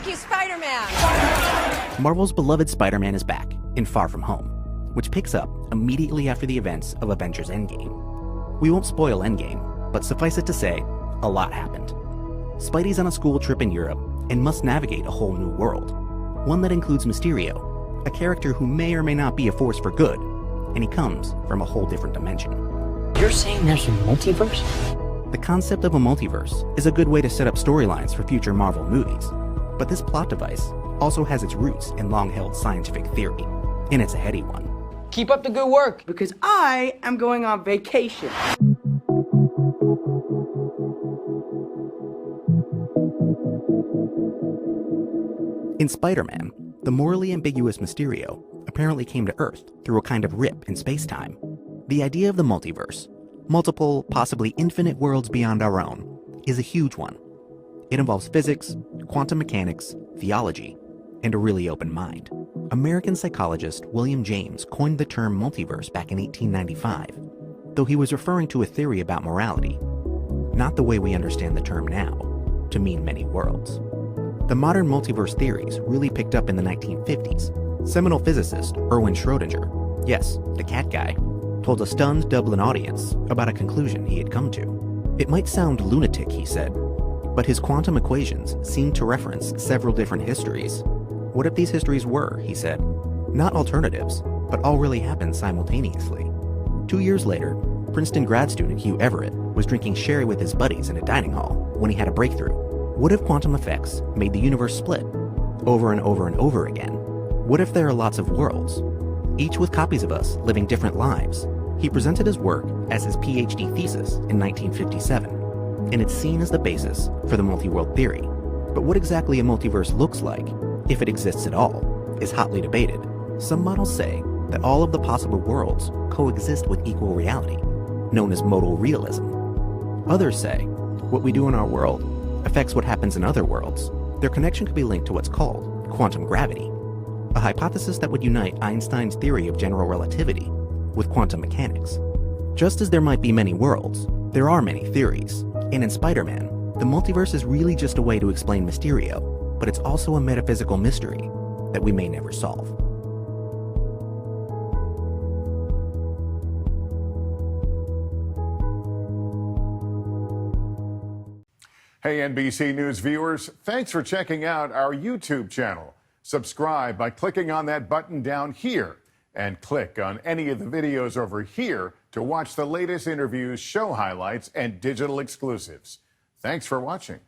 Thank you, Spider-Man. Marvel's beloved Spider-Man is back in Far From Home, which picks up immediately after the events of Avengers Endgame. We won't spoil Endgame, but suffice it to say, a lot happened. Spidey's on a school trip in Europe and must navigate a whole new world, one that includes Mysterio, a character who may or may not be a force for good, and he comes from a whole different dimension. You're saying there's a multiverse? The concept of a multiverse is a good way to set up storylines for future Marvel movies, but this plot device also has its roots in long-held scientific theory, and it's a heady one. Keep up the good work. Because I am going on vacation. In Spider-Man, the morally ambiguous Mysterio apparently came to Earth through a kind of rip in space-time. The idea of the multiverse, multiple, possibly infinite worlds beyond our own, is a huge one. It involves physics, quantum mechanics, theology, and a really open mind. American psychologist William James coined the term multiverse back in 1895, though he was referring to a theory about morality, not the way we understand the term now, to mean many worlds. The modern multiverse theories really picked up in the 1950s. Seminal physicist Erwin Schrödinger, yes, the cat guy, told a stunned Dublin audience about a conclusion he had come to. It might sound lunatic, he said, but his quantum equations seemed to reference several different histories. What if these histories were, he said, not alternatives, but all really happened simultaneously? 2 years later, Princeton grad student Hugh Everett was drinking sherry with his buddies in a dining hall when he had a breakthrough. What if quantum effects made the universe split over and over and over again? What if there are lots of worlds, each with copies of us living different lives? He presented his work as his PhD thesis in 1957, and it's seen as the basis for the multi-world theory. But what exactly a multiverse looks like, if it exists at all, is hotly debated. Some models say that all of the possible worlds coexist with equal reality, known as modal realism. Others say what we do in our world affects what happens in other worlds. Their connection could be linked to what's called quantum gravity, a hypothesis that would unite Einstein's theory of general relativity with quantum mechanics. Just as there might be many worlds, there are many theories, and in Spider-Man, the multiverse is really just a way to explain Mysterio, but it's also a metaphysical mystery that we may never solve. Hey, NBC News viewers, thanks for checking out our YouTube channel. Subscribe by clicking on that button down here and click on any of the videos over here to watch the latest interviews, show highlights, and digital exclusives. Thanks for watching.